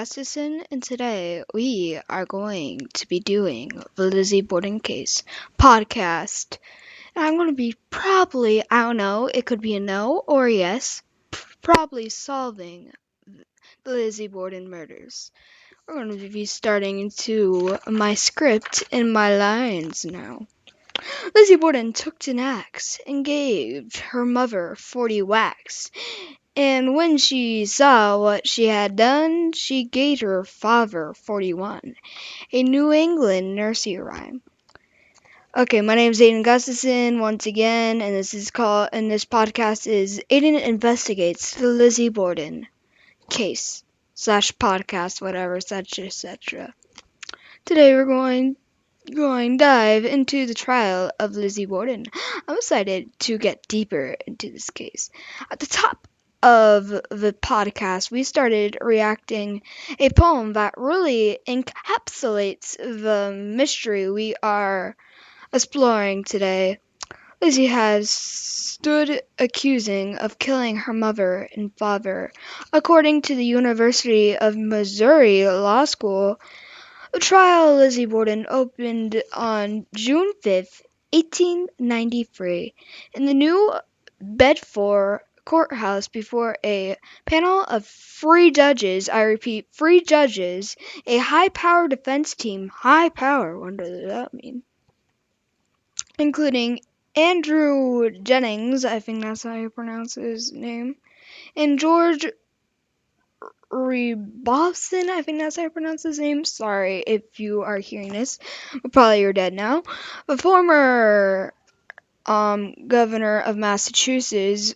Gustafson, and today we are going to be doing the Lizzie Borden case podcast. And I'm going to be I don't know, it could be a no or a yes, probably solving the Lizzie Borden murders. We're going to be starting into my script and my lines now. Lizzie Borden took an axe and gave her mother 40 whacks. And when she saw what she had done, she gave her father 41, a New England nursery rhyme. Okay, my name is Aiden Gustafson once again, and this podcast is Aiden Investigates the Lizzie Borden case / podcast, whatever, such etc. Today we're going to dive into the trial of Lizzie Borden. I'm excited to get deeper into this case. At the top of the podcast, we started reacting a poem that really encapsulates the mystery we are exploring today. Lizzie has stood accusing of killing her mother and father. According to the University of Missouri Law School, the trial of Lizzie Borden opened on June 5th, 1893, in the New Bedford courthouse before a panel of three judges. I repeat, three judges, a high-power defense team. High power, what does that mean? Including Andrew Jennings, I think that's how you pronounce his name, and George Boston, I think that's how I pronounce his name. Sorry if you are hearing this. Probably you're dead now. The former governor of Massachusetts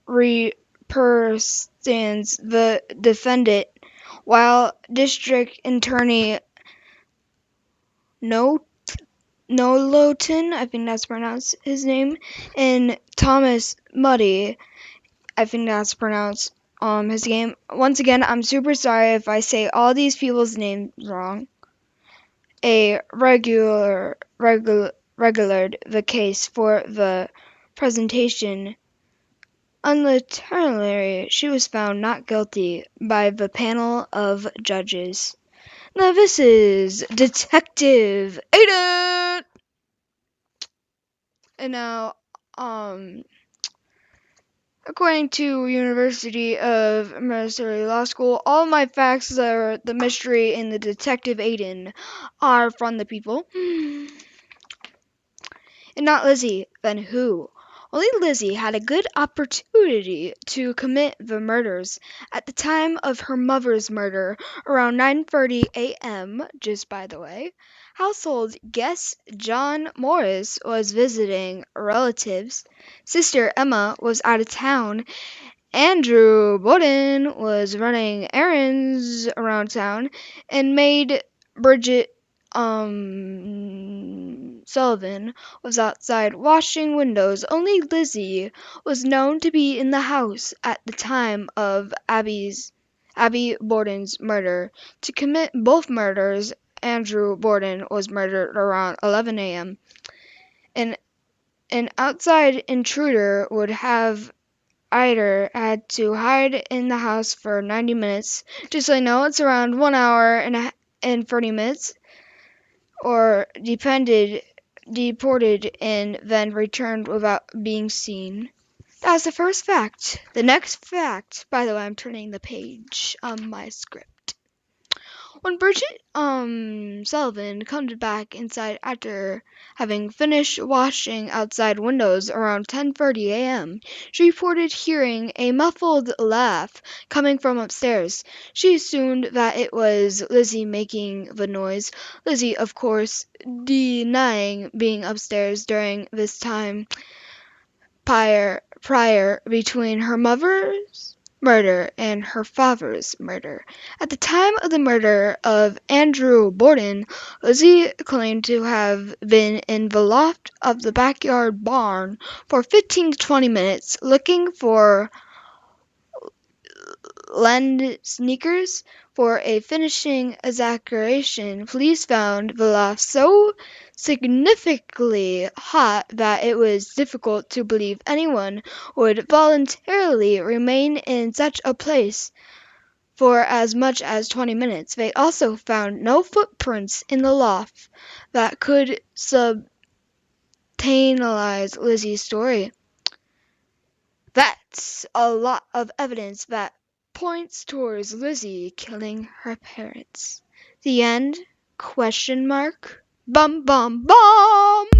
represents the defendant, while district attorney Noloton, I think that's pronounced his name, and Thomas Muddy, I think that's pronounced his name. Once again, I'm super sorry if I say all these people's names wrong. A regulared the case for the presentation. Unilaterally, she was found not guilty by the panel of judges. Now this is Detective Aiden! And now, according to University of Missouri Law School, all my facts are the mystery in the Detective Aiden are from the people. And not Lizzie, then who? Only Lizzie had a good opportunity to commit the murders. At the time of her mother's murder, around 9:30 a.m., just by the way, household guest John Morris was visiting relatives. Sister Emma was out of town. Andrew Borden was running errands around town, and maid Bridget Sullivan was outside washing windows. Only Lizzie was known to be in the house at the time of Abby Borden's murder. To commit both murders, Andrew Borden was murdered around 11 a.m. and an outside intruder would have either had to hide in the house for 90 minutes, just so you know, it's around 1 hour and 30 minutes, or deported and then returned without being seen. That was the first fact. The next fact, by the way, I'm turning the page on my script. When Bridget Sullivan comes back inside after having finished washing outside windows around 10:30 a.m., she reported hearing a muffled laugh coming from upstairs. She assumed that it was Lizzie making the noise. Lizzie, of course, denying being upstairs during this time prior between her mother's murder and her father's murder. At the time of the murder of Andrew Borden, Lizzie claimed to have been in the loft of the backyard barn for 15 to 20 minutes looking for land sneakers. For a finishing exaggeration, police found the loft so significantly hot that it was difficult to believe anyone would voluntarily remain in such a place. for as much as 20 minutes. They also found no footprints in the loft that could substantialize Lizzie's story. That's a lot of evidence that points towards Lizzie killing her parents. The end? Question mark. Bum bum bum!